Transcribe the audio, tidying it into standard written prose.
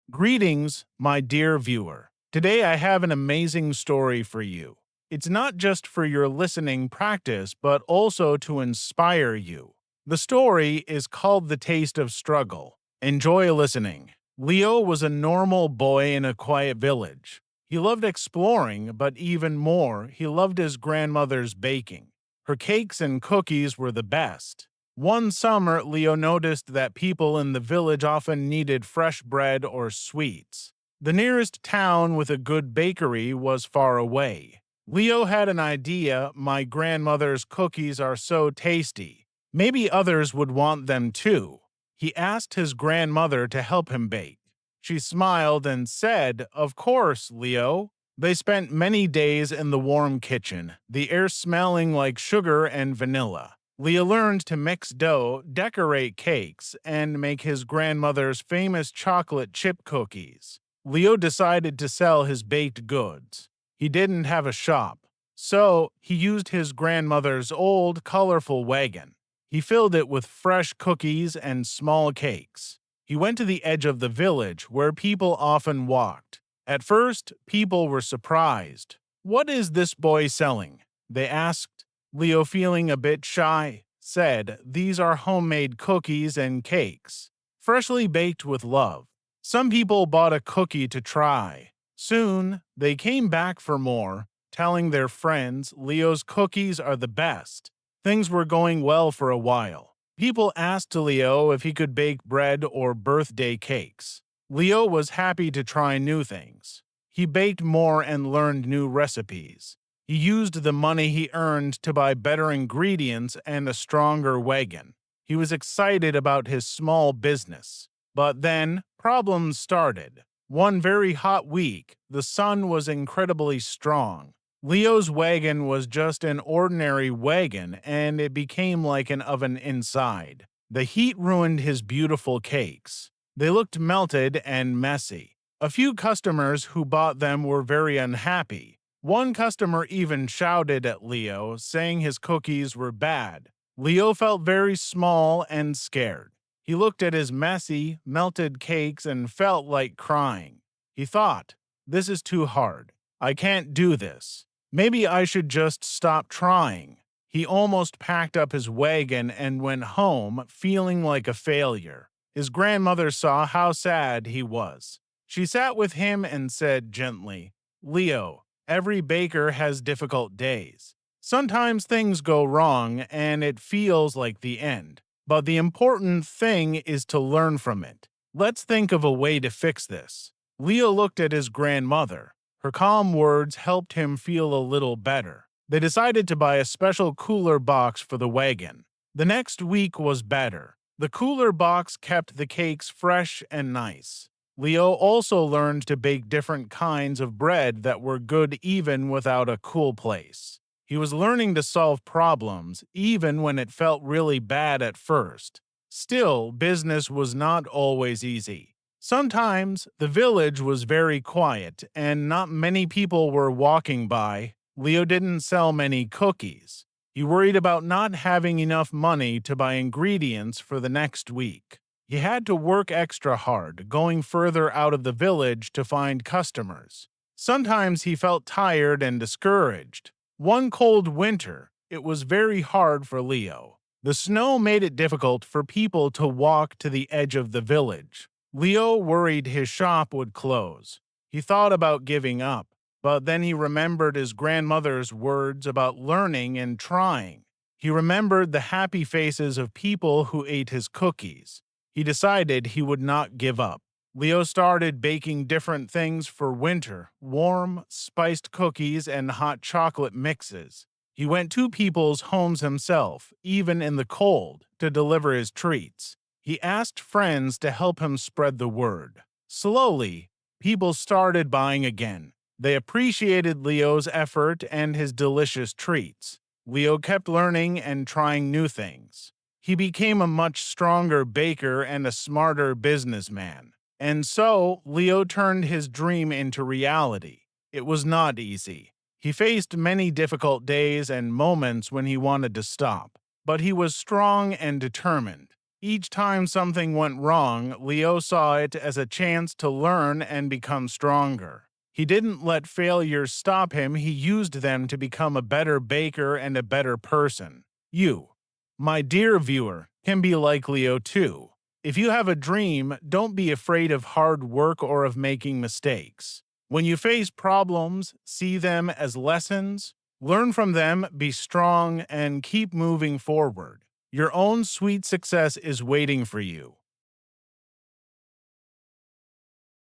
Greetings, my dear viewer. Today I have an amazing story for you. It's not just for your listening practice, but also to inspire you. The story is called The Taste of Struggle. Enjoy listening. Leo was a normal boy in a quiet village. He loved exploring, but even more, he loved his grandmother's baking. Her cakes and cookies were the best. One summer, Leo noticed that people in the village often needed fresh bread or sweets. The nearest town with a good bakery was far away. Leo had an idea: my grandmother's cookies are so tasty. Maybe others would want them too. He asked his grandmother to help him bake. She smiled and said, "Of course, Leo." They spent many days in the warm kitchen, the air smelling like sugar and vanilla. Leo learned to mix dough, decorate cakes, and make his grandmother's famous chocolate chip cookies. Leo decided to sell his baked goods. He didn't have a shop, so he used his grandmother's old, colorful wagon. He filled it with fresh cookies and small cakes. He went to the edge of the village where people often walked. At first, people were surprised. "What is this boy selling?" they asked. Leo, feeling a bit shy, said, "These are homemade cookies and cakes, freshly baked with love." Some people bought a cookie to try. Soon, they came back for more, telling their friends Leo's cookies are the best. Things were going well for a while. People asked Leo if he could bake bread or birthday cakes. Leo was happy to try new things. He baked more and learned new recipes. He used the money he earned to buy better ingredients and a stronger wagon. He was excited about his small business. But then, problems started. One very hot week, the sun was incredibly strong. Leo's wagon was just an ordinary wagon, and it became like an oven inside. The heat ruined his beautiful cakes. They looked melted and messy. A few customers who bought them were very unhappy. One customer even shouted at Leo, saying his cookies were bad. Leo felt very small and scared. He looked at his messy, melted cakes and felt like crying. He thought, "This is too hard. I can't do this. Maybe I should just stop trying." He almost packed up his wagon and went home, feeling like a failure. His grandmother saw how sad he was. She sat with him and said gently, "Leo, every baker has difficult days. Sometimes things go wrong and it feels like the end. But the important thing is to learn from it. Let's think of a way to fix this." Leo looked at his grandmother. Her calm words helped him feel a little better. They decided to buy a special cooler box for the wagon. The next week was better. The cooler box kept the cakes fresh and nice. Leo also learned to bake different kinds of bread that were good even without a cool place. He was learning to solve problems, even when it felt really bad at first. Still, business was not always easy. Sometimes the village was very quiet and not many people were walking by. Leo didn't sell many cookies. He worried about not having enough money to buy ingredients for the next week. He had to work extra hard, going further out of the village to find customers. Sometimes he felt tired and discouraged. One cold winter, it was very hard for Leo. The snow made it difficult for people to walk to the edge of the village. Leo worried his shop would close. He thought about giving up, but then he remembered his grandmother's words about learning and trying. He remembered the happy faces of people who ate his cookies. He decided he would not give up. Leo started baking different things for winter: warm, spiced cookies and hot chocolate mixes. He went to people's homes himself, even in the cold, to deliver his treats. He asked friends to help him spread the word. Slowly, people started buying again. They appreciated Leo's effort and his delicious treats. Leo kept learning and trying new things. He became a much stronger baker and a smarter businessman. And so, Leo turned his dream into reality. It was not easy. He faced many difficult days and moments when he wanted to stop. But he was strong and determined. Each time something went wrong, Leo saw it as a chance to learn and become stronger. He didn't let failures stop him, he used them to become a better baker and a better person. You, my dear viewer, can be like Leo too. If you have a dream, don't be afraid of hard work or of making mistakes. When you face problems, see them as lessons, learn from them, be strong, and keep moving forward. Your own sweet success is waiting for you.